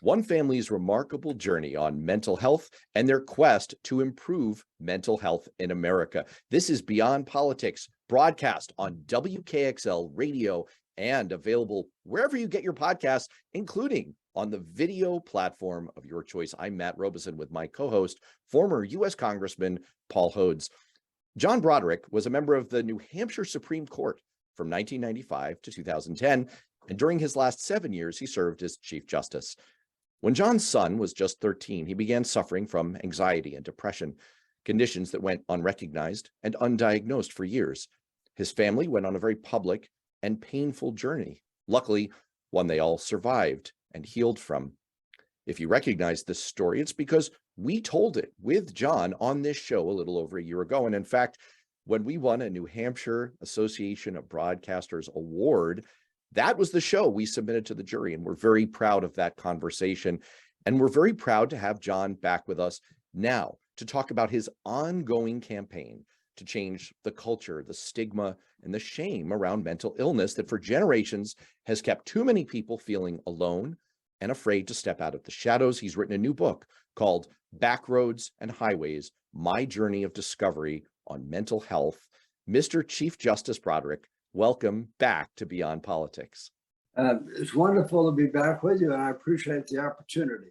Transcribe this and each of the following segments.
one family's remarkable journey on mental health and their quest to improve mental health in America. This is Beyond Politics, broadcast on WKXL radio and available wherever you get your podcasts, including on the video platform of your choice. I'm Matt Robeson with my co-host, former U.S. Congressman Paul Hodes. John Broderick was a member of the New Hampshire Supreme Court from 1995 to 2010, and during his last 7 years, he served as Chief Justice. When John's son was just 13, he began suffering from anxiety and depression, conditions that went unrecognized and undiagnosed for years. His family went on a very public and painful journey, luckily one they all survived and healed from. If you recognize this story, it's because we told it with John on this show a little over a year ago. And in fact, when we won a New Hampshire Association of Broadcasters Award, that was the show we submitted to the jury, and we're very proud of that conversation. And we're very proud to have John back with us now to talk about his ongoing campaign to change the culture, the stigma, and the shame around mental illness that for generations has kept too many people feeling alone and afraid to step out of the shadows. He's written a new book called Backroads and Highways, My Journey of Discovery on Mental Health. Mr. Chief Justice Broderick, welcome back to Beyond Politics. It's wonderful to be back with you, and I appreciate the opportunity.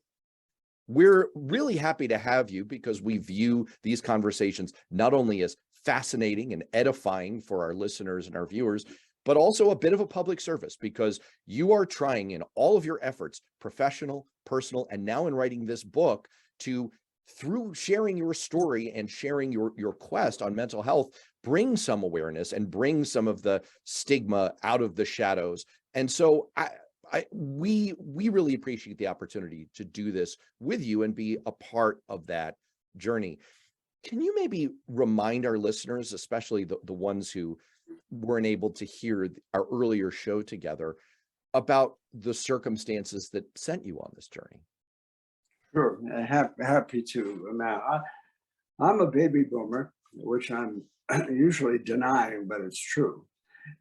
We're really happy to have you because we view these conversations not only as fascinating and edifying for our listeners and our viewers, but also a bit of a public service because you are trying in all of your efforts, professional, personal, and now in writing this book to, through sharing your story and sharing your quest on mental health, bring some awareness and bring some of the stigma out of the shadows. And so we really appreciate the opportunity to do this with you and be a part of that journey. Can you maybe remind our listeners, especially the ones who weren't able to hear our earlier show together, about the circumstances that sent you on this journey? Sure, happy to. Now, I'm a baby boomer, which I'm usually denying, but it's true.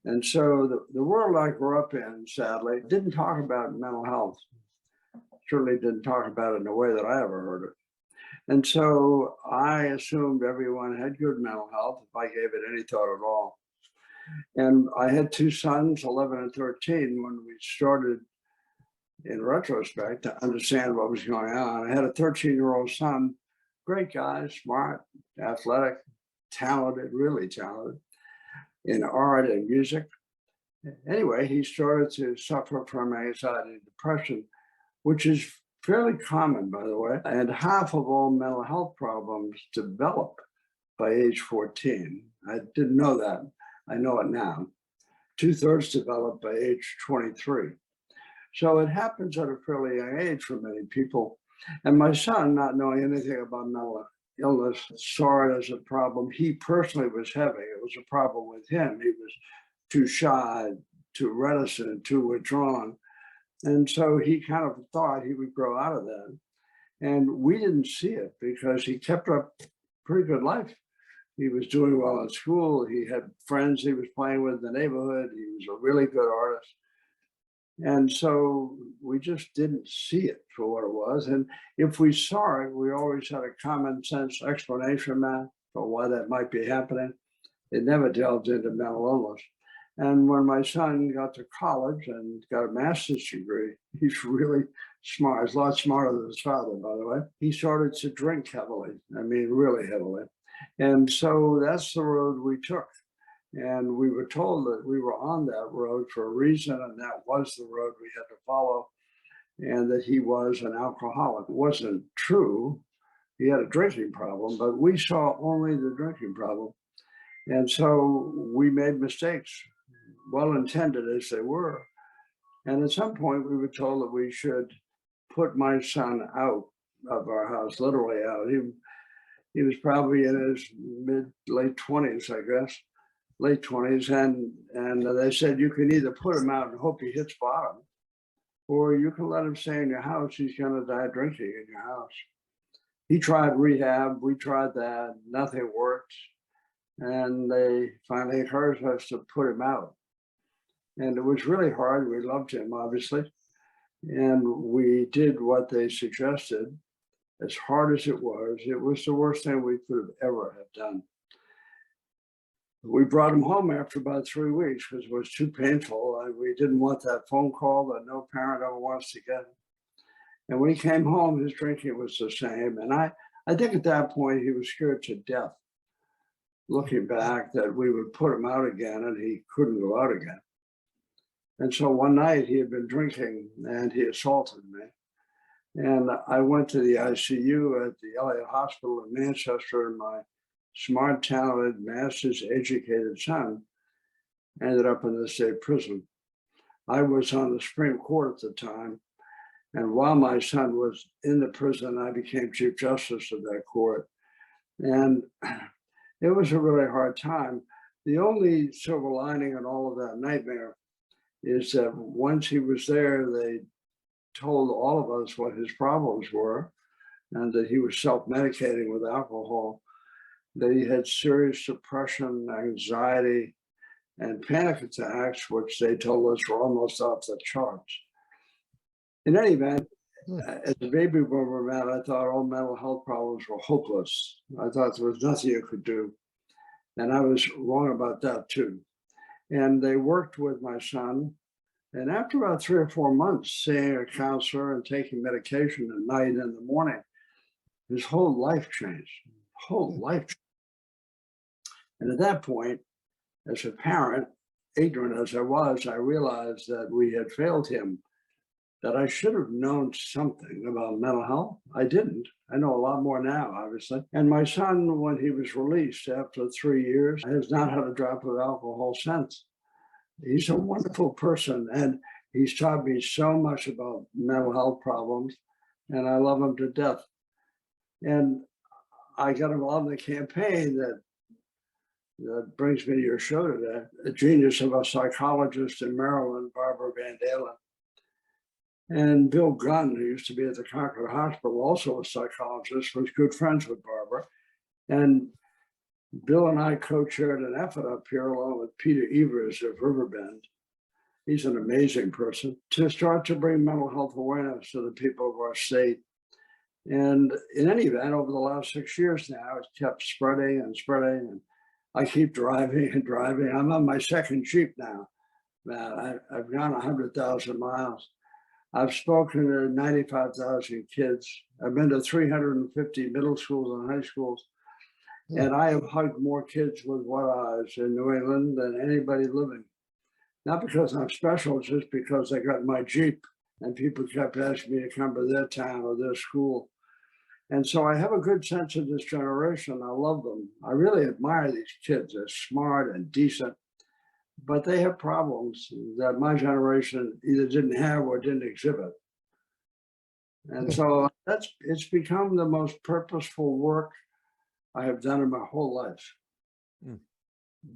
And so the world I grew up in, sadly, didn't talk about mental health. Certainly didn't talk about it in a way that I ever heard it. And so I assumed everyone had good mental health if I gave it any thought at all. And I had two sons, 11 and 13, when we started, in retrospect, to understand what was going on. I had a 13-year-old son, great guy, smart, athletic, talented, really talented in art and music. Anyway, he started to suffer from anxiety and depression, which is fairly common, by the way. And half of all mental health problems develop by age 14. I didn't know that. I know it now. 2/3 develop by age 23. So it happens at a fairly young age for many people. And my son, not knowing anything about mental illness, saw it as a problem he personally was having. It was a problem with him. He was too shy, too reticent, too withdrawn. And so he kind of thought he would grow out of that. And we didn't see it because he kept up a pretty good life. He was doing well in school. He had friends he was playing with in the neighborhood. He was a really good artist. And so we just didn't see it for what it was. And if we saw it, we always had a common sense explanation, Matt, for why that might be happening. It never delved into mental illness. And when my son got to college and got a master's degree, he's really smart. He's a lot smarter than his father, by the way. He started to drink heavily. I mean, really heavily. And so that's the road we took. And we were told that we were on that road for a reason, and that was the road we had to follow, and that he was an alcoholic. It wasn't true. He had a drinking problem, but we saw only the drinking problem. And so we made mistakes, well-intended as they were. And at some point, we were told that we should put my son out of our house, literally out. He was probably in his late 20s, I guess. Late 20s, and they said you can either put him out and hope he hits bottom, or you can let him stay in your house. He's going to die drinking in your house. He tried rehab. We tried that. Nothing worked. And they finally encouraged us to put him out. And it was really hard. We loved him, obviously. And we did what they suggested. As hard as it was the worst thing we could have ever have done. We brought him home after about 3 weeks because it was too painful. We didn't want that phone call that no parent ever wants to get. And when he came home, his drinking was the same. And I think at that point, he was scared to death, looking back, that we would put him out again and he couldn't go out again. And so one night he had been drinking and he assaulted me. And I went to the ICU at the Elliott Hospital in Manchester, and my smart, talented, master's educated son ended up in the state prison. I was on the Supreme Court at the time. And while my son was in the prison, I became Chief Justice of that court. And it was a really hard time. The only silver lining in all of that nightmare is that once he was there, they told all of us what his problems were, and that he was self-medicating with alcohol, that he had serious depression, anxiety, and panic attacks, which they told us were almost off the charts. In any event, as a baby boomer man, I thought all mental health problems were hopeless. I thought there was nothing you could do. And I was wrong about that too. And they worked with my son. And after about 3 or 4 months, seeing a counselor and taking medication at night and in the morning, his whole life changed. And at that point, as a parent, ignorant as I was, I realized that we had failed him, that I should have known something about mental health. I didn't. I know a lot more now, obviously. And my son, when he was released after 3 years, has not had a drop of alcohol since. He's a wonderful person, and he's taught me so much about mental health problems, and I love him to death. And I got involved in a campaign that brings me to your show today. The genius of a psychologist in Maryland, Barbara Van Dalen. And Bill Gunn, who used to be at the Concord Hospital, also a psychologist, was good friends with Barbara. And Bill and I co-chaired an effort up here along with Peter Evers of Riverbend. He's an amazing person, to start to bring mental health awareness to the people of our state. And in any event, over the last 6 years now, it's kept spreading and spreading. And I keep driving and driving. I'm on my second Jeep now. I've gone 100,000 miles. I've spoken to 95,000 kids. I've been to 350 middle schools and high schools. And I have hugged more kids with wet eyes in New England than anybody living. Not because I'm special, just because I got my Jeep and people kept asking me to come to their town or their school. And so I have a good sense of this generation. I love them. I really admire these kids. They're smart and decent, but they have problems that my generation either didn't have or didn't exhibit. And so it's become the most purposeful work I have done in my whole life.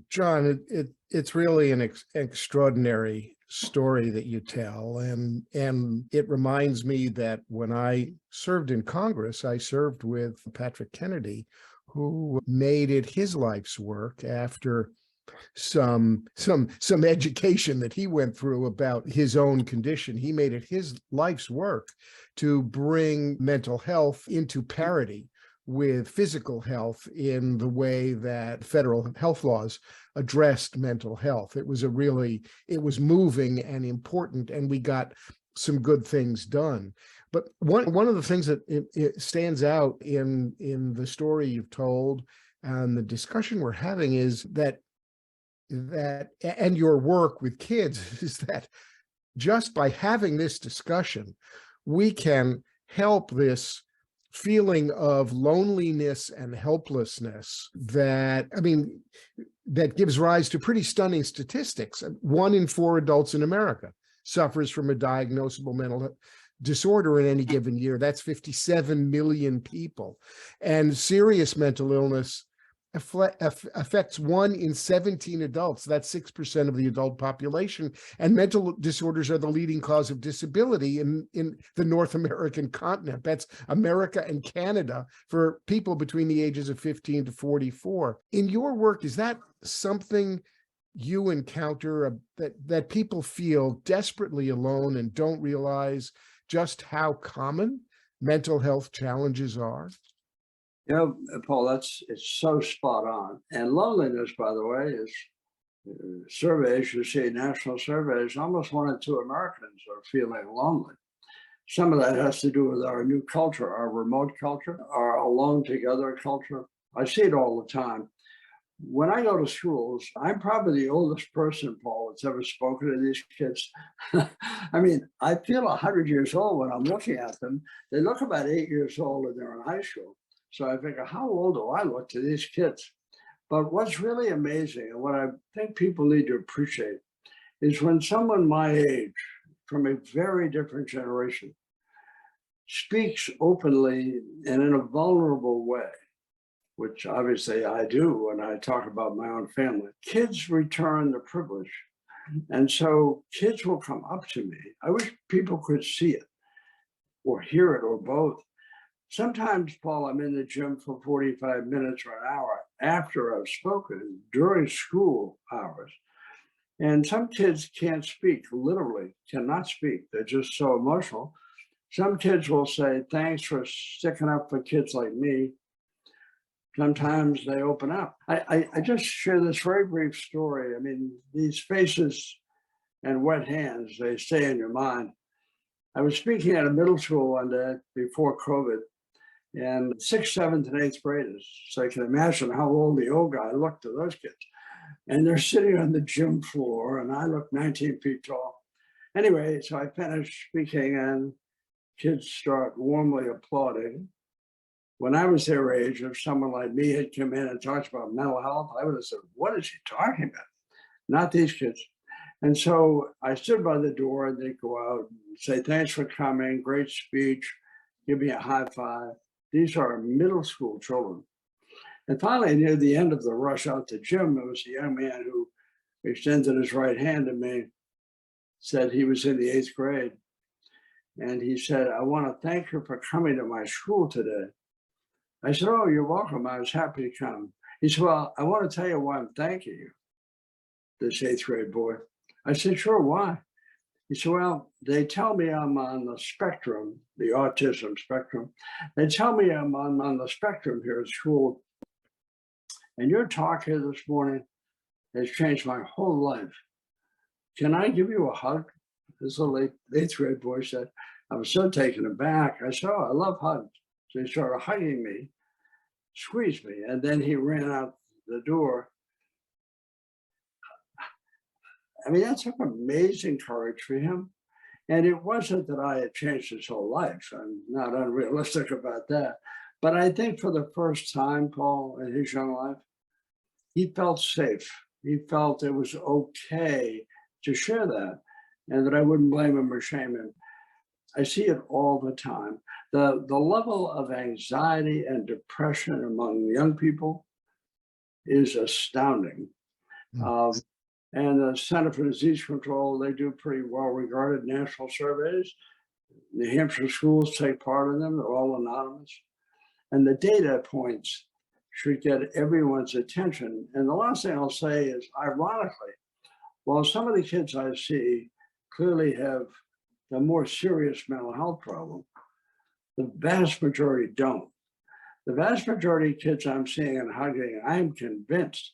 John, it's really an extraordinary story that you tell, and it reminds me that when I served in Congress, I served with Patrick Kennedy, who made it his life's work after some education that he went through about his own condition. He made it his life's work to bring mental health into parity with physical health in the way that federal health laws addressed mental health. It was moving and important, and we got some good things done. But one of the things that it stands out in the story you've told and the discussion we're having is that and your work with kids is that just by having this discussion, we can help this feeling of loneliness and helplessness that gives rise to pretty stunning statistics. 1 in 4 adults in America suffers from a diagnosable mental disorder in any given year. That's 57 million people. And serious mental illness affects 1 in 17 adults. That's 6% of the adult population. And mental disorders are the leading cause of disability in the North American continent. That's America and Canada for people between the ages of 15 to 44. In your work, is that something you encounter that people feel desperately alone and don't realize just how common mental health challenges are? Yeah, Paul, it's so spot on. And loneliness, by the way, is surveys, you see national surveys, almost 1 in 2 Americans are feeling lonely. Some of that has to do with our new culture, our remote culture, our alone together culture. I see it all the time. When I go to schools, I'm probably the oldest person, Paul, that's ever spoken to these kids. I mean, I feel 100 years old when I'm looking at them. They look about 8 years old and they're in high school. So I figure, how old do I look to these kids? But what's really amazing, and what I think people need to appreciate, is when someone my age, from a very different generation, speaks openly and in a vulnerable way, which obviously I do when I talk about my own family, kids return the privilege. And so kids will come up to me. I wish people could see it or hear it or both. Sometimes, Paul, I'm in the gym for 45 minutes or an hour after I've spoken during school hours. And some kids can't speak, literally cannot speak. They're just so emotional. Some kids will say, thanks for sticking up for kids like me. Sometimes they open up. I just share this very brief story. I mean, these faces and wet hands, they stay in your mind. I was speaking at a middle school one day before COVID, and 6th, 7th, and 8th graders. So I can imagine how old the old guy looked to those kids. And they're sitting on the gym floor, and I look 19 feet tall. Anyway, so I finish speaking, and kids start warmly applauding. When I was their age, if someone like me had come in and talked about mental health, I would have said, what is he talking about? Not these kids. And so I stood by the door, and they'd go out and say, thanks for coming, great speech, give me a high five. These are middle school children. And finally, near the end of the rush out to gym, there was a young man who extended his right hand to me, said he was in the 8th grade. And he said, I want to thank you for coming to my school today. I said, oh, you're welcome. I was happy to come. He said, well, I want to tell you why I'm thanking you, this 8th grade boy. I said, sure, why? He said, well, they tell me I'm on the spectrum, the autism spectrum. They tell me I'm on the spectrum here at school. And your talk here this morning has changed my whole life. Can I give you a hug? This little 8th grade boy said. I was so taken aback. I said, oh, I love hugs. So he started hugging me, squeezed me, and then he ran out the door. I mean, that took amazing courage for him. And it wasn't that I had changed his whole life. I'm not unrealistic about that. But I think for the first time, Paul, in his young life, he felt safe. He felt it was okay to share that and that I wouldn't blame him or shame him. I see it all the time. The level of anxiety and depression among young people is astounding. And the Center for Disease Control, they do pretty well-regarded national surveys. New Hampshire schools take part in them. They're all anonymous. And the data points should get everyone's attention. And the last thing I'll say is, ironically, while some of the kids I see clearly have the more serious mental health problem, the vast majority don't. The vast majority of kids I'm seeing and hugging, I'm convinced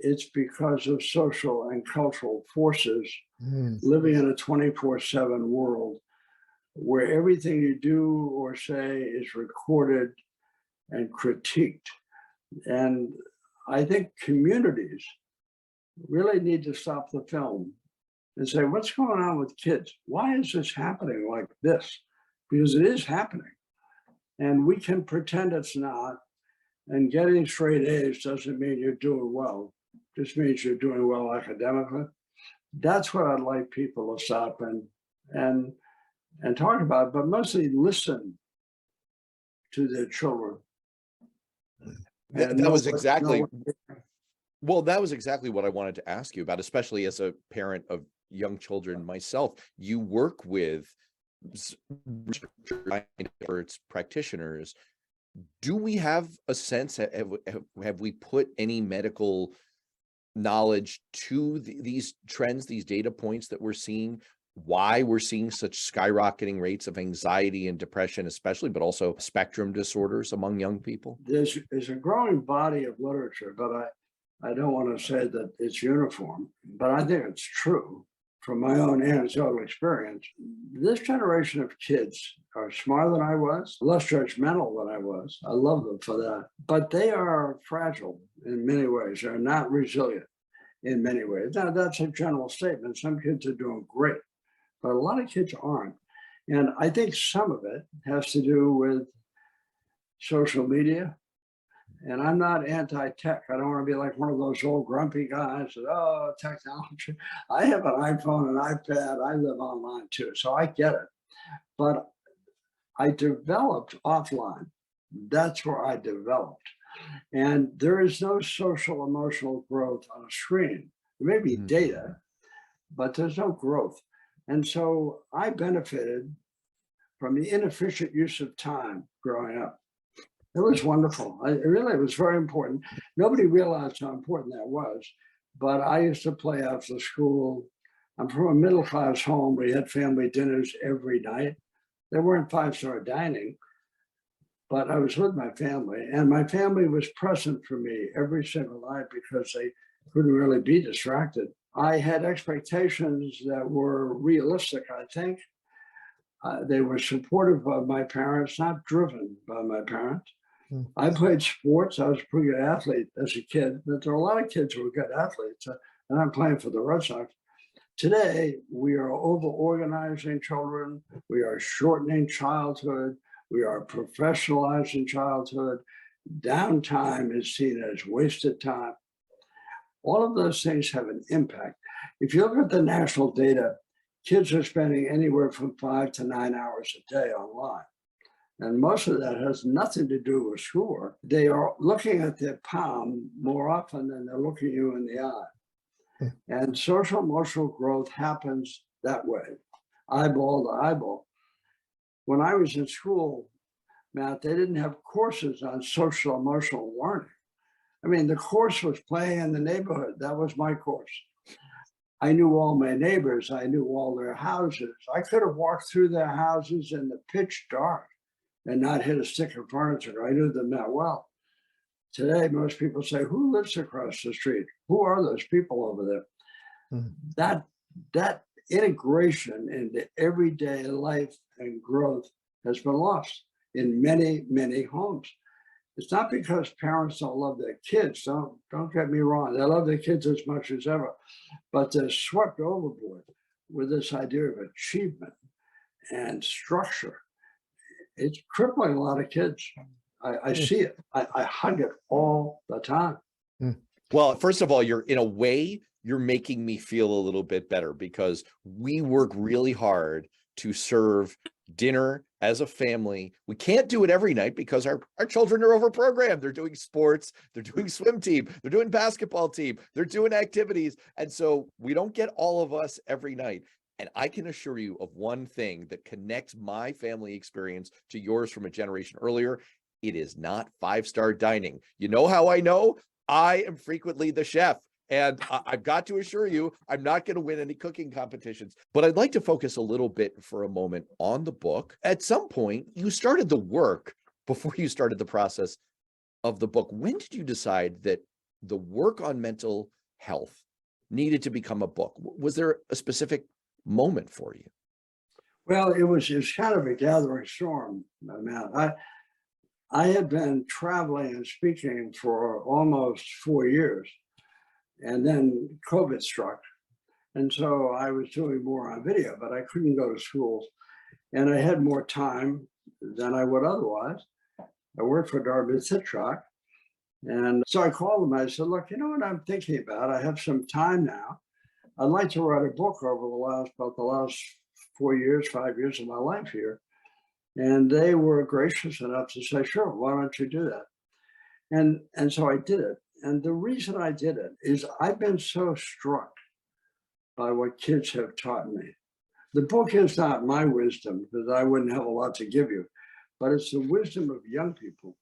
it's because of social and cultural forces living in a 24/7 world where everything you do or say is recorded and critiqued. And I think communities really need to stop the film and say, what's going on with kids? Why is this happening like this? Because it is happening. And we can pretend it's not. And getting straight A's doesn't mean you're doing well. It just means you're doing well academically. That's what I'd like people to stop and talk about, but mostly listen to their children. That was exactly, well, that was exactly what I wanted to ask you about, especially as a parent of young children myself. You work with experts, practitioners. Do we have a sense, have we put any medical knowledge to these trends, these data points that we're seeing, why we're seeing such skyrocketing rates of anxiety and depression, especially, but also spectrum disorders among young people? There's a growing body of literature, but I don't want to say that it's uniform, but I think it's true from my own anecdotal experience. This generation of kids are smarter than I was, less judgmental than I was. I love them for that, but they are fragile in many ways. They're not resilient in many ways. Now, that's a general statement. Some kids are doing great, but a lot of kids aren't. And I think some of it has to do with social media. And I'm not anti-tech. I don't want to be like one of those old grumpy guys that, oh, technology. I have an iPhone, an iPad. I live online too, so I get it. But I developed offline. That's where I developed. And there is no social emotional growth on a screen. There may be data, but there's no growth. And so I benefited from the inefficient use of time growing up. It was wonderful. It was very important. Nobody realized how important that was, but I used to play after school. I'm from a middle-class home. We had family dinners every night. They weren't five-star dining, but I was with my family, and my family was present for me every single night because they couldn't really be distracted. I had expectations that were realistic, I think. They were supportive of my parents, not driven by my parents. I played sports. I was a pretty good athlete as a kid, but there are a lot of kids who are good athletes, and I'm playing for the Red Sox. Today, we are over-organizing children. We are shortening childhood. We are professionalizing childhood. Downtime is seen as wasted time. All of those things have an impact. If you look at the national data, kids are spending anywhere from 5 to 9 hours a day online. And most of that has nothing to do with schoolwork. They are looking at their palm more often than they're looking you in the eye. And social emotional growth happens that way, eyeball to eyeball. When I was in school, Matt, they didn't have courses on social emotional learning. I mean, the course was playing in the neighborhood. That was my course. I knew all my neighbors. I knew all their houses. I could have walked through their houses in the pitch dark and not hit a stick of furniture. I knew them that well. Today, most people say, who lives across the street? Who are those people over there? That integration into everyday life and growth has been lost in many, many homes. It's not because parents don't love their kids. Don't get me wrong. They love their kids as much as ever, but they're swept overboard with this idea of achievement and structure. It's crippling a lot of kids. I see it. I hug it all the time. Well, first of all, you're making me feel a little bit better because we work really hard to serve dinner as a family. We can't do it every night because our children are overprogrammed. They're doing sports, they're doing swim team, they're doing basketball team, they're doing activities. And so we don't get all of us every night. And I can assure you of one thing that connects my family experience to yours from a generation earlier. It is not five-star dining. You know how I know? I am frequently the chef. And I've got to assure you, I'm not going to win any cooking competitions. But I'd like to focus a little bit for a moment on the book. At some point, you started the work before you started the process of the book. When did you decide that the work on mental health needed to become a book? Was there a specific moment for you? Well, it was kind of a gathering storm, Matt. I had been traveling and speaking for almost 4 years, and then COVID struck. And so I was doing more on video, but I couldn't go to schools. And I had more time than I would otherwise. I worked for Darby Sitrock. And so I called them. I said, look, you know what I'm thinking about? I have some time now. I'd like to write a book over about the last 4 years, 5 years of my life here. And they were gracious enough to say, sure, why don't you do that? And so I did it. And the reason I did it is I've been so struck by what kids have taught me. The book is not my wisdom, because I wouldn't have a lot to give you, but it's the wisdom of young people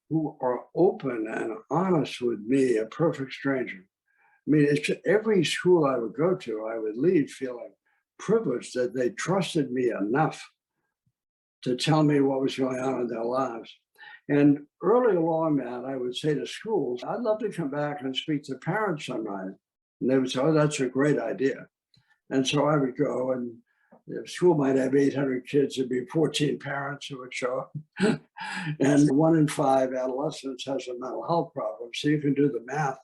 who are open and honest with me, a perfect stranger, mean, every school I would go to, I would leave feeling privileged that they trusted me enough to tell me what was going on in their lives. And early along that, I would say to schools, I'd love to come back and speak to parents sometime. And they would say, oh, that's a great idea. And so I would go, and the school might have 800 kids, there'd be 14 parents who would show up. And 1 in 5 adolescents has a mental health problem. So you can do the math.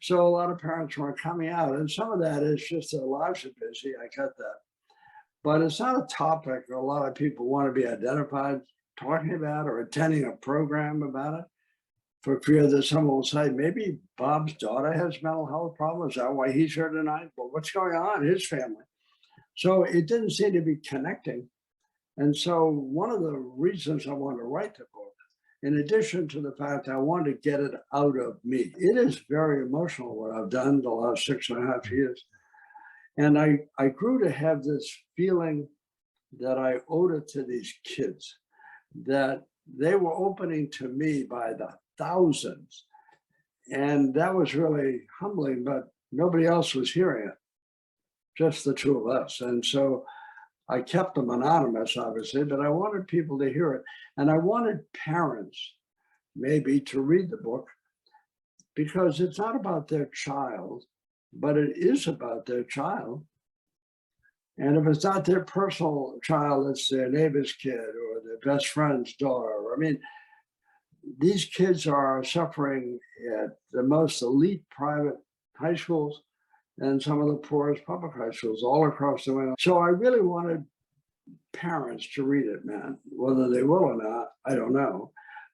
So a lot of parents weren't coming out. And some of that is just their lives are busy. I get that. But it's not a topic a lot of people want to be identified talking about or attending a program about it, for fear that someone will say, maybe Bob's daughter has mental health problems. Is that why he's here tonight? Well, what's going on in his family? So it didn't seem to be connecting. And so one of the reasons I wanted to write the book, in addition to the fact I wanted to get it out of me, it is very emotional what I've done the last 6.5 years. And I grew to have this feeling that I owed it to these kids, that they were opening to me by the thousands. And that was really humbling, but nobody else was hearing it, just the two of us. And so I kept them anonymous, obviously, but I wanted people to hear it. And I wanted parents maybe to read the book, because it's not about their child, but it is about their child. And if it's not their personal child, it's their neighbor's kid or their best friend's daughter. I mean, these kids are suffering at the most elite private high schools and some of the poorest public high schools all across the world. So I really wanted parents to read it, man. Whether they will or not, I don't know.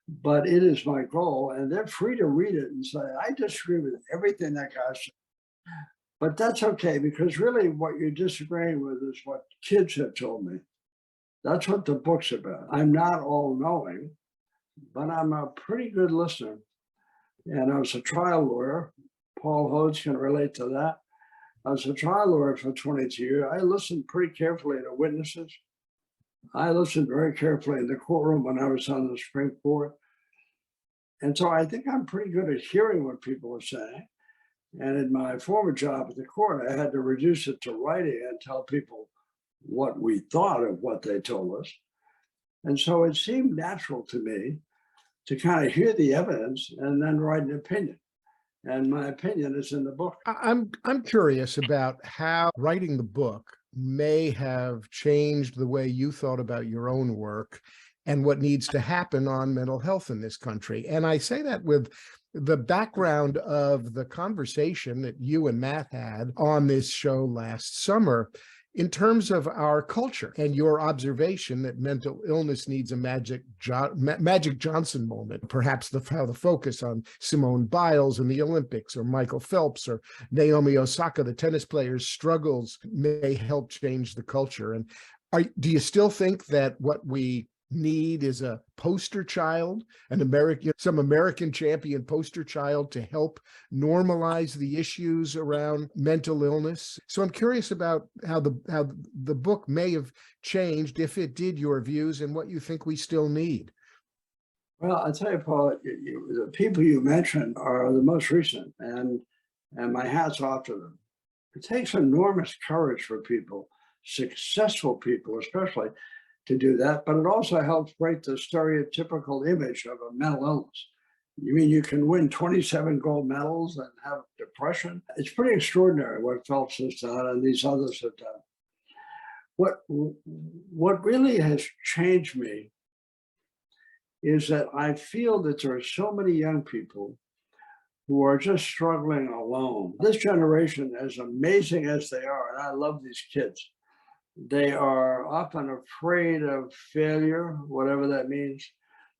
But it is my goal, and they're free to read it and say, I disagree with everything that guy said. But that's okay, because really what you're disagreeing with is what kids have told me. That's what the book's about. I'm not all-knowing, but I'm a pretty good listener. And I was a trial lawyer. Paul Hodes can relate to that. I was a trial lawyer for 22 years. I listened pretty carefully to witnesses. I listened very carefully in the courtroom when I was on the Supreme Court. And so I think I'm pretty good at hearing what people are saying. And in my former job at the court, I had to reduce it to writing and tell people what we thought of what they told us. And so it seemed natural to me to kind of hear the evidence and then write an opinion. And my opinion is in the book. I'm curious about how writing the book may have changed the way you thought about your own work and what needs to happen on mental health in this country. And I say that with the background of the conversation that you and Matt had on this show last summer, in terms of our culture and your observation that mental illness needs a Magic Johnson moment, perhaps how the focus on Simone Biles in the Olympics, or Michael Phelps, or Naomi Osaka, the tennis player's struggles may help change the culture. And do you still think that what we need is a poster child, some American champion poster child to help normalize the issues around mental illness? So I'm curious about how the book may have changed, if it did, your views and what you think we still need. Well, I'll tell you, Paul, the people you mentioned are the most recent, and my hat's off to them. It takes enormous courage for people, successful people especially, to do that, but it also helps break the stereotypical image of a mental illness. You mean you can win 27 gold medals and have depression? It's pretty extraordinary what Phelps has done and these others have done. What really has changed me is that I feel that there are so many young people who are just struggling alone. This generation, as amazing as they are, and I love these kids, they are often afraid of failure, whatever that means.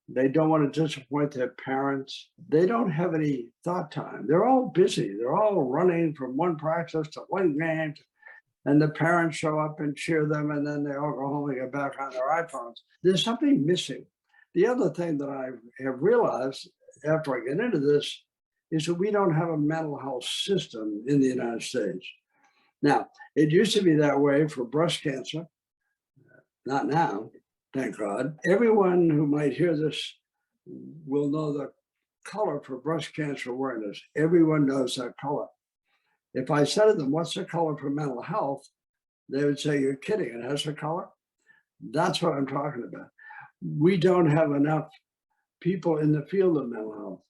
They don't want to disappoint their parents. They don't have any thought time. They're all busy. They're all running from one practice to one game. And the parents show up and cheer them, and then they all go home and get back on their iPhones. There's something missing. The other thing that I have realized after I get into this is that we don't have a mental health system in the United States. Now, it used to be that way for breast cancer, not now, thank God. Everyone who might hear this will know the color for breast cancer awareness. Everyone knows that color. If I said to them, what's the color for mental health? They would say, you're kidding, it has a color? That's what I'm talking about. We don't have enough people in the field of mental health.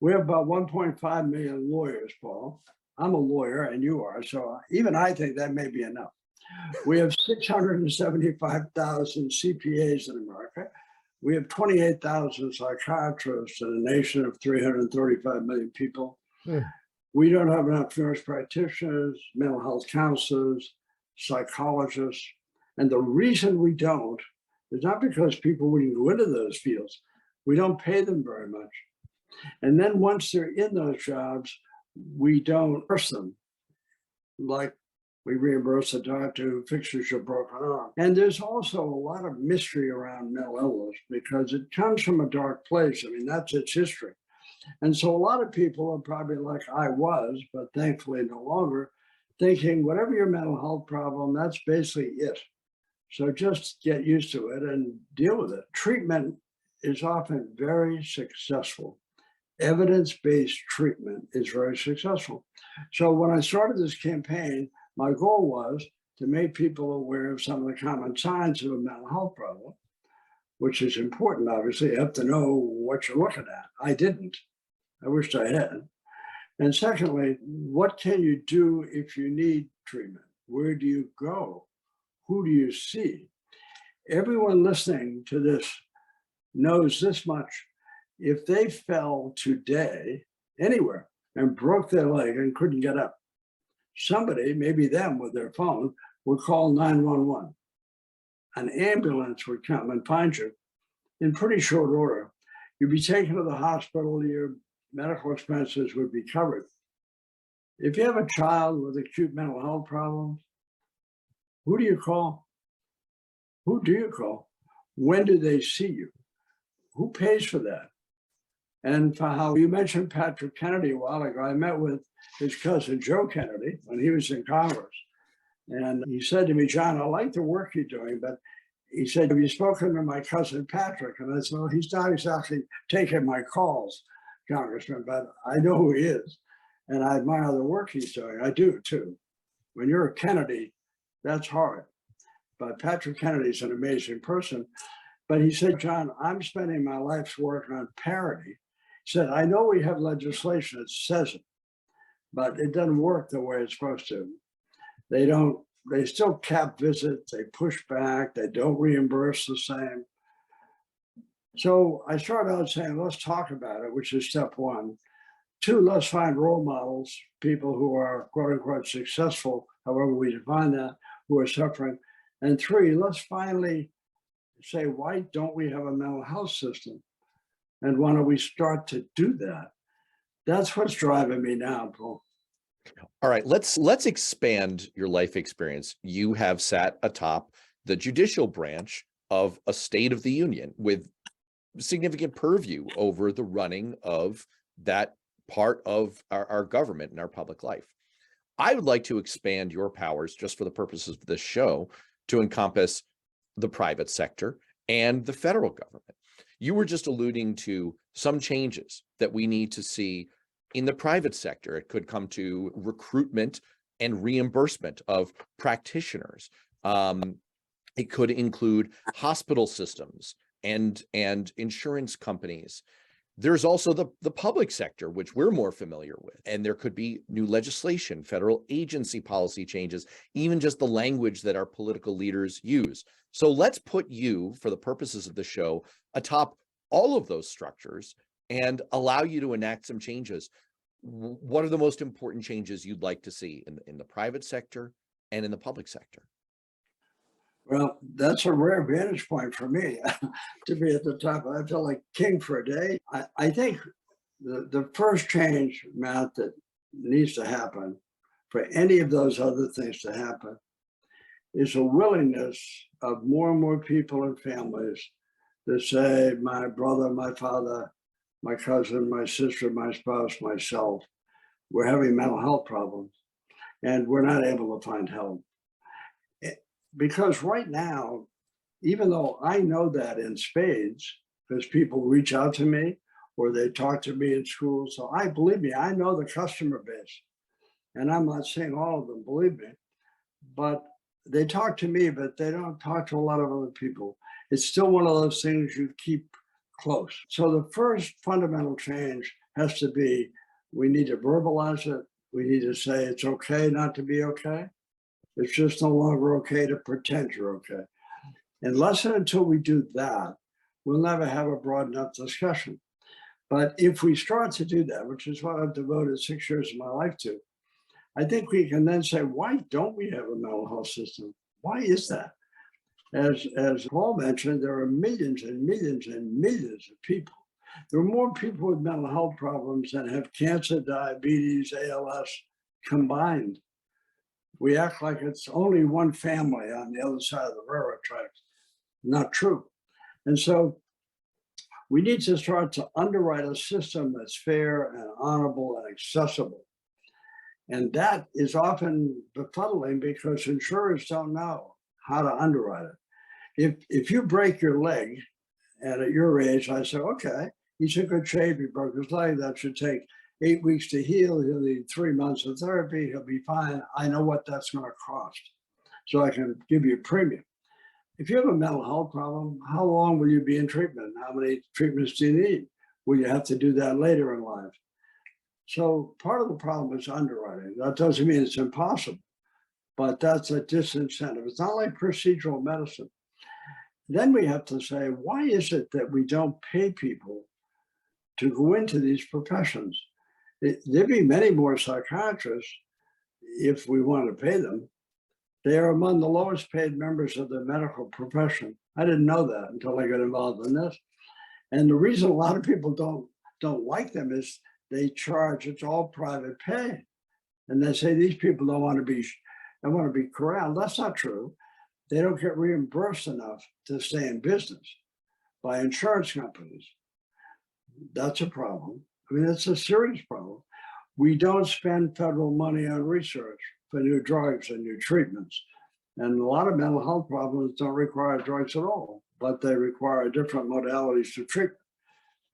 We have about 1.5 million lawyers, Paul. I'm a lawyer and you are, so even I think that may be enough. We have 675,000 CPAs in America. We have 28,000 psychiatrists in a nation of 335 million people. We don't have enough nurse practitioners, mental health counselors, psychologists. And the reason we don't is not because people wouldn't go into those fields. We don't pay them very much. And then once they're in those jobs, we don't reimburse them like we reimburse a doctor who fixes your broken arm. And there's also a lot of mystery around mental illness because it comes from a dark place. I mean, that's its history. And so a lot of people are probably like I was, but thankfully no longer, thinking whatever your mental health problem, that's basically it. So just get used to it and deal with it. Treatment is often very successful. Evidence-based treatment is very successful. So when I started this campaign, my goal was to make people aware of some of the common signs of a mental health problem, which is important, obviously. You have to know what you're looking at. I didn't. I wished I had. And secondly, what can you do if you need treatment? Where do you go? Who do you see? Everyone listening to this knows this much. If they fell today anywhere and broke their leg and couldn't get up, somebody, maybe them with their phone, would call 911. An ambulance would come and find you in pretty short order. You'd be taken to the hospital, your medical expenses would be covered. If you have a child with acute mental health problems, who do you call? Who do you call? When do they see you? Who pays for that? And for how you mentioned Patrick Kennedy a while ago, I met with his cousin Joe Kennedy when he was in Congress. And he said to me, John, I like the work you're doing, but he said, have you spoken to my cousin Patrick? And I said, well, he's not exactly taking my calls, Congressman, but I know who he is. And I admire the work he's doing. I do too. When you're a Kennedy, that's hard. But Patrick Kennedy's an amazing person. But he said, John, I'm spending my life's work on parity. He said, I know we have legislation that says it, but it doesn't work the way it's supposed to. They still cap visits, they push back, they don't reimburse the same. So I started out saying, let's talk about it, which is step one. Two, let's find role models, people who are quote unquote successful, however we define that, who are suffering. And three, let's finally say, why don't we have a mental health system? And why don't we start to do that? That's what's driving me now, Paul. All right, let's expand your life experience. You have sat atop the judicial branch of a state of the union with significant purview over the running of that part of our government and our public life. I would like to expand your powers, just for the purposes of this show, to encompass the private sector and the federal government. You were just alluding to some changes that we need to see in the private sector. It could come to recruitment and reimbursement of practitioners. It could include hospital systems and insurance companies. There's also the public sector, which we're more familiar with. And there could be new legislation, federal agency policy changes, even just the language that our political leaders use. So let's put you, for the purposes of the show, atop all of those structures and allow you to enact some changes. What are the most important changes you'd like to see in the private sector and in the public sector? Well, that's a rare vantage point for me to be at the top. I feel like king for a day. I think the first change, Matt, that needs to happen for any of those other things to happen is a willingness of more and more people and families to say, my brother, my father, my cousin, my sister, my spouse, myself, we're having mental health problems and we're not able to find help. Because right now, even though I know that in spades, because people reach out to me or they talk to me in schools, so believe me, I know the customer base. And I'm not saying all of them, believe me, but they talk to me, but they don't talk to a lot of other people. It's still one of those things you keep close. So the first fundamental change has to be, we need to verbalize it. We need to say it's okay not to be okay. It's just no longer okay to pretend you're okay. Unless and until we do that, we'll never have a broad enough discussion. But if we start to do that, which is what I've devoted 6 years of my life to, I think we can then say, why don't we have a mental health system? Why is that? As Paul mentioned, there are millions and millions and millions of people. There are more people with mental health problems than have cancer, diabetes, ALS combined. We act like it's only one family on the other side of the railroad tracks. Not true. And so we need to start to underwrite a system that's fair and honorable and accessible. And that is often befuddling because insurers don't know how to underwrite it. If you break your leg, and at your age, I say, okay, he's in good shape, he broke his leg, that should take 8 weeks to heal, he'll need 3 months of therapy, he'll be fine. I know what that's going to cost, so I can give you a premium. If you have a mental health problem, how long will you be in treatment? How many treatments do you need? Will you have to do that later in life? So part of the problem is underwriting. That doesn't mean it's impossible, but that's a disincentive. It's not like procedural medicine. Then we have to say, why is it that we don't pay people to go into these professions? There'd be many more psychiatrists if we want to pay them. They are among the lowest paid members of the medical profession. I didn't know that until I got involved in this. And the reason a lot of people don't like them is they charge, it's all private pay. And they say these people don't want to be corralled. That's not true. They don't get reimbursed enough to stay in business by insurance companies. That's a problem. I mean, it's a serious problem. We don't spend federal money on research for new drugs and new treatments. And a lot of mental health problems don't require drugs at all, but they require different modalities to treat.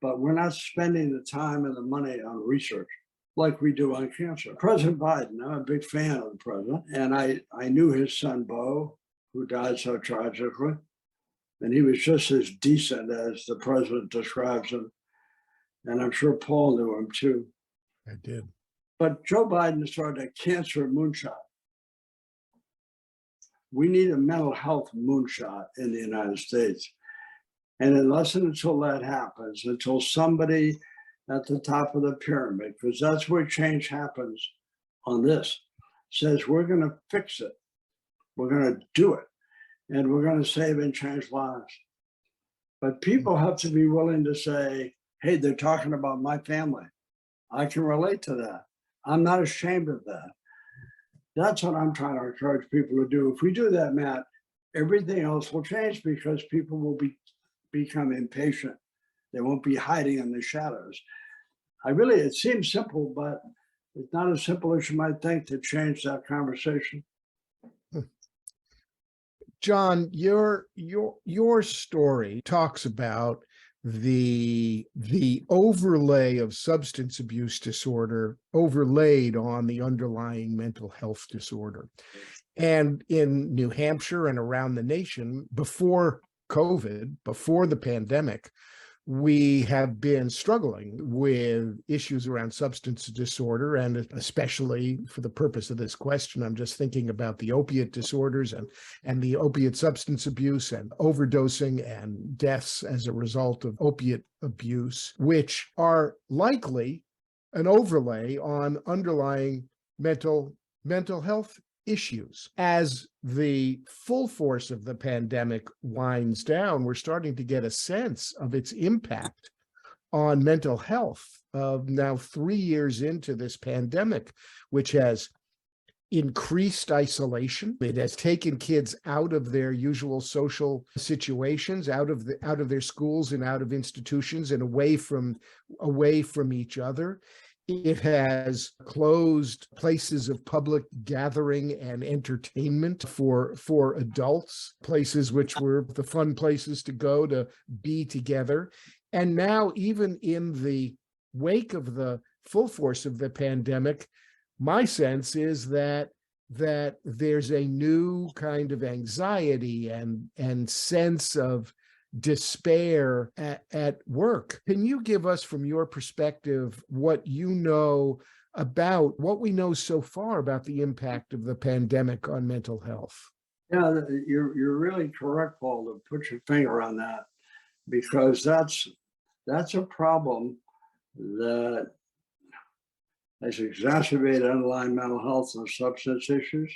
But we're not spending the time and the money on research like we do on cancer. President Biden, I'm a big fan of the president, and I knew his son, Beau, who died so tragically, and he was just as decent as the president describes him. And I'm sure Paul knew him too. I did. But Joe Biden started a cancer moonshot. We need a mental health moonshot in the United States. And unless and until that happens, until somebody at the top of the pyramid, because that's where change happens on this, says we're going to fix it, we're going to do it, and we're going to save and change lives. But people have to be willing to say, hey, they're talking about my family. I can relate to that. I'm not ashamed of that. That's what I'm trying to encourage people to do. If we do that, Matt, everything else will change because people will become impatient. They won't be hiding in the shadows. It seems simple, but it's not as simple as you might think to change that conversation. John, your story talks about the overlay of substance abuse disorder overlaid on the underlying mental health disorder. And in New Hampshire and around the nation, before COVID, before the pandemic, we have been struggling with issues around substance disorder, and especially for the purpose of this question, I'm just thinking about the opiate disorders and the opiate substance abuse and overdosing and deaths as a result of opiate abuse, which are likely an overlay on underlying mental health issues. As the full force of the pandemic winds down, we're starting to get a sense of its impact on mental health now 3 years into this pandemic, which has increased isolation. It has taken kids out of their usual social situations, out of their schools and out of institutions and away from each other. It has closed places of public gathering and entertainment for adults, places which were the fun places to go to be together. And now, even in the wake of the full force of the pandemic, my sense is that there's a new kind of anxiety and sense of despair at work. Can you give us, from your perspective, what you know about what we know so far about the impact of the pandemic on mental health? Yeah, you're really correct, Paul, to put your finger on that, because that's a problem that has exacerbated underlying mental health and substance issues.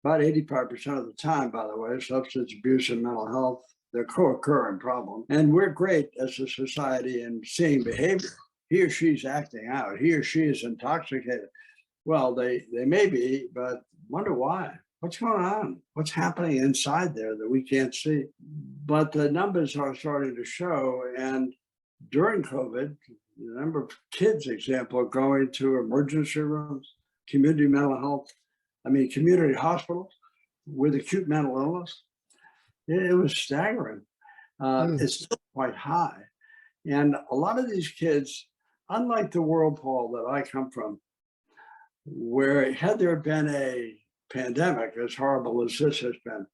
About 85% of the time, by the way, substance abuse and mental health, they're co-occurring problem. And we're great as a society in seeing behavior. He or she's acting out. He or she is intoxicated. Well, they may be, but wonder why. What's going on? What's happening inside there that we can't see? But the numbers are starting to show. And during COVID, the number of kids, example, going to emergency rooms, community mental health, community hospitals with acute mental illness, it was staggering. It's still quite high. And a lot of these kids, unlike the world, Paul, that I come from, where had there been a pandemic as horrible as this has been,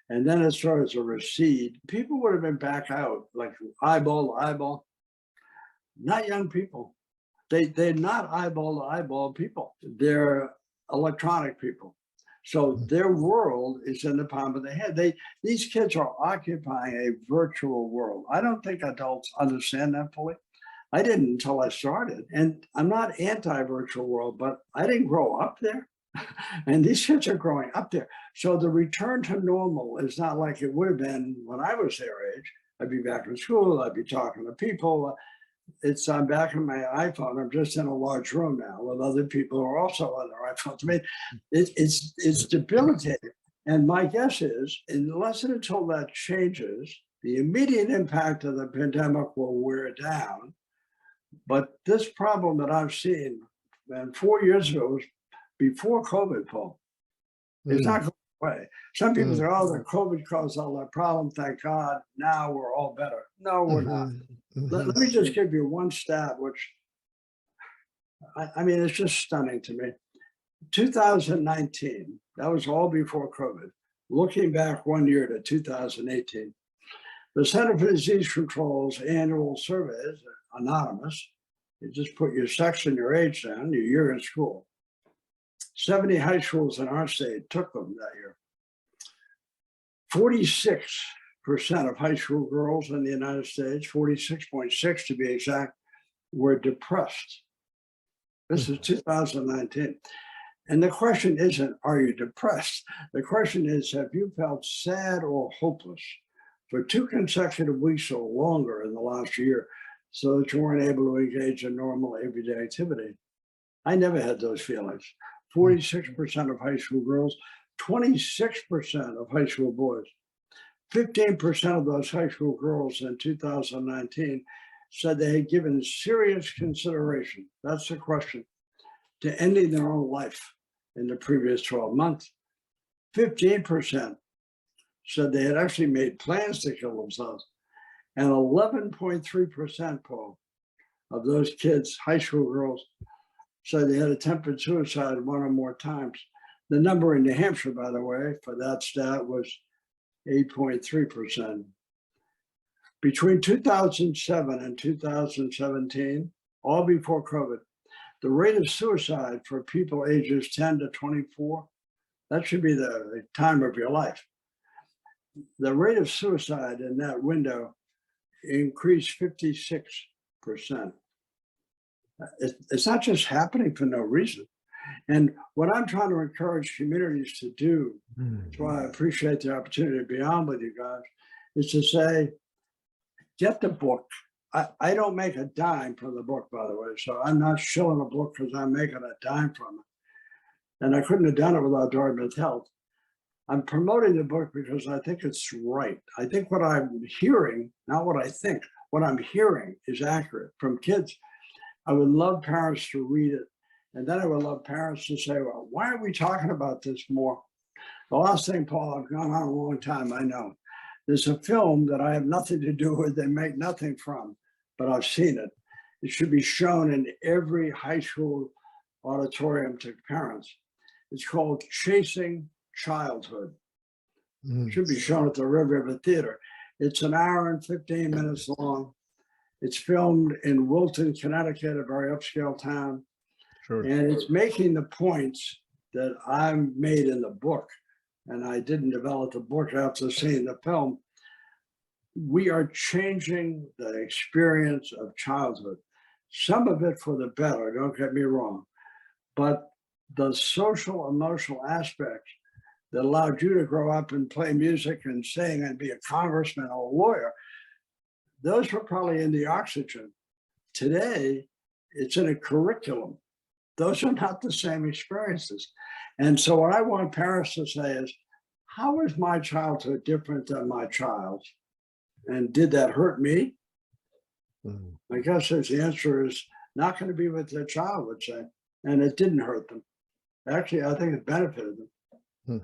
and then it started to recede, people would have been back out, like eyeball to eyeball. Not young people. They're not eyeball to eyeball people. They're electronic people. So their world is in the palm of their hand. These kids are occupying a virtual world. I don't think adults understand that fully. I didn't until I started. And I'm not anti-virtual world, but I didn't grow up there. And these kids are growing up there. So the return to normal is not like it would have been when I was their age. I'd be back in school. I'd be talking to people. I'm back on my iPhone. I'm just in a large room now with other people who are also on their iPhones. It's debilitating. And my guess is, unless and until that changes, the immediate impact of the pandemic will wear down. But this problem that I've seen, and 4 years ago was before COVID, Paul, it's not going away. Some people say, oh, the COVID caused all that problem. Thank God. Now we're all better. No, we're not. Let me just give you one stat, which, it's just stunning to me. 2019, that was all before COVID. Looking back 1 year to 2018, the Center for Disease Control's annual surveys, anonymous, you just put your sex and your age down, your year in school. 70 high schools in our state took them that year. 46% of high school girls in the United States, 46.6 to be exact, were depressed. This is 2019. And the question isn't, are you depressed? The question is, have you felt sad or hopeless for 2 consecutive weeks or longer in the last year so that you weren't able to engage in normal everyday activity? I never had those feelings. 46% of high school girls, 26% of high school boys. 15% of those high school girls in 2019 said they had given serious consideration, that's the question, to ending their own life in the previous 12 months. 15% said they had actually made plans to kill themselves. And 11.3%, Paul, of those kids, high school girls, said they had attempted suicide 1 or more times. The number in New Hampshire, by the way, for that stat was 8.3%. Between 2007 and 2017, all before COVID, the rate of suicide for people ages 10 to 24, that should be the time of your life. The rate of suicide in that window increased 56%. It's not just happening for no reason. And what I'm trying to encourage communities to do, that's why I appreciate the opportunity to be on with you guys, is to say, get the book. I don't make a dime from the book, by the way, so I'm not shilling a book because I'm making a dime from it. And I couldn't have done it without Dartmouth Health. I'm promoting the book because I think it's right. I think what I'm hearing, not what I think, what I'm hearing is accurate from kids. I would love parents to read it. And then I would love parents to say, well, why are we talking about this more? The last thing, Paul, I've gone on a long time, I know. There's a film that I have nothing to do with, they make nothing from, but I've seen it. It should be shown in every high school auditorium to parents. It's called Chasing Childhood. It should be shown at the Red River Theater. It's an hour and 15 minutes long. It's filmed in Wilton, Connecticut, a very upscale town. Sure. And it's making the points that I made in the book. And I didn't develop the book after seeing the film. We are changing the experience of childhood. Some of it for the better, don't get me wrong. But the social, emotional aspects that allowed you to grow up and play music and sing and be a congressman or a lawyer, those were probably in the oxygen. Today, it's in a curriculum. Those are not the same experiences. And so what I want parents to say is, how is my childhood different than my child's? And did that hurt me? I guess the answer is not going to be what their child would say. And it didn't hurt them. Actually, I think it benefited them.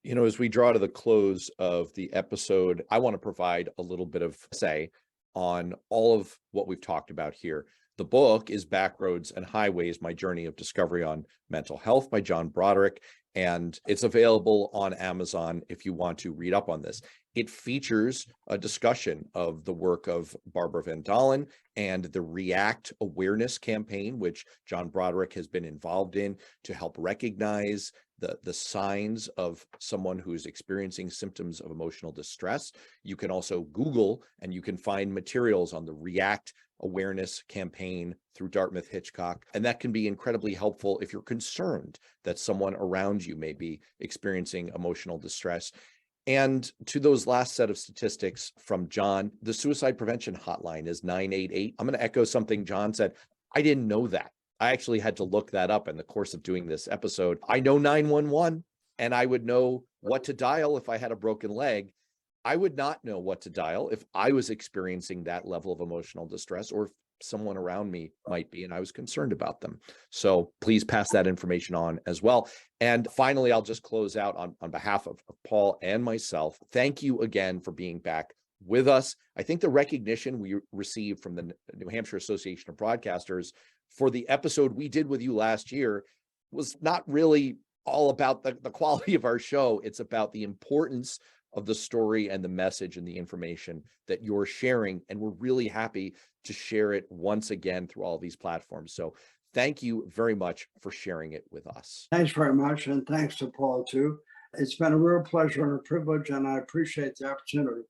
You know, as we draw to the close of the episode, I want to provide a little bit of say on all of what we've talked about here. The book is Backroads and Highways, My Journey of Discovery on Mental Health by John Broderick, and it's available on Amazon if you want to read up on this. It features a discussion of the work of Barbara Van Dalen and the REACT awareness campaign, which John Broderick has been involved in to help recognize the signs of someone who is experiencing symptoms of emotional distress. You can also Google and you can find materials on the REACT awareness campaign through Dartmouth Hitchcock. And that can be incredibly helpful if you're concerned that someone around you may be experiencing emotional distress. And to those last set of statistics from John, the suicide prevention hotline is 988. I'm going to echo something John said. I didn't know that. I actually had to look that up in the course of doing this episode. I know 911 and I would know what to dial if I had a broken leg. I would not know what to dial if I was experiencing that level of emotional distress or if someone around me might be, and I was concerned about them. So please pass that information on as well. And finally, I'll just close out on behalf of Paul and myself. Thank you again for being back with us. I think the recognition we received from the New Hampshire Association of Broadcasters for the episode we did with you last year was not really all about the quality of our show. It's about the importance of the story and the message and the information that you're sharing. And we're really happy to share it once again through all these platforms. So thank you very much for sharing it with us. Thanks very much. And thanks to Paul, too. It's been a real pleasure and a privilege, and I appreciate the opportunity.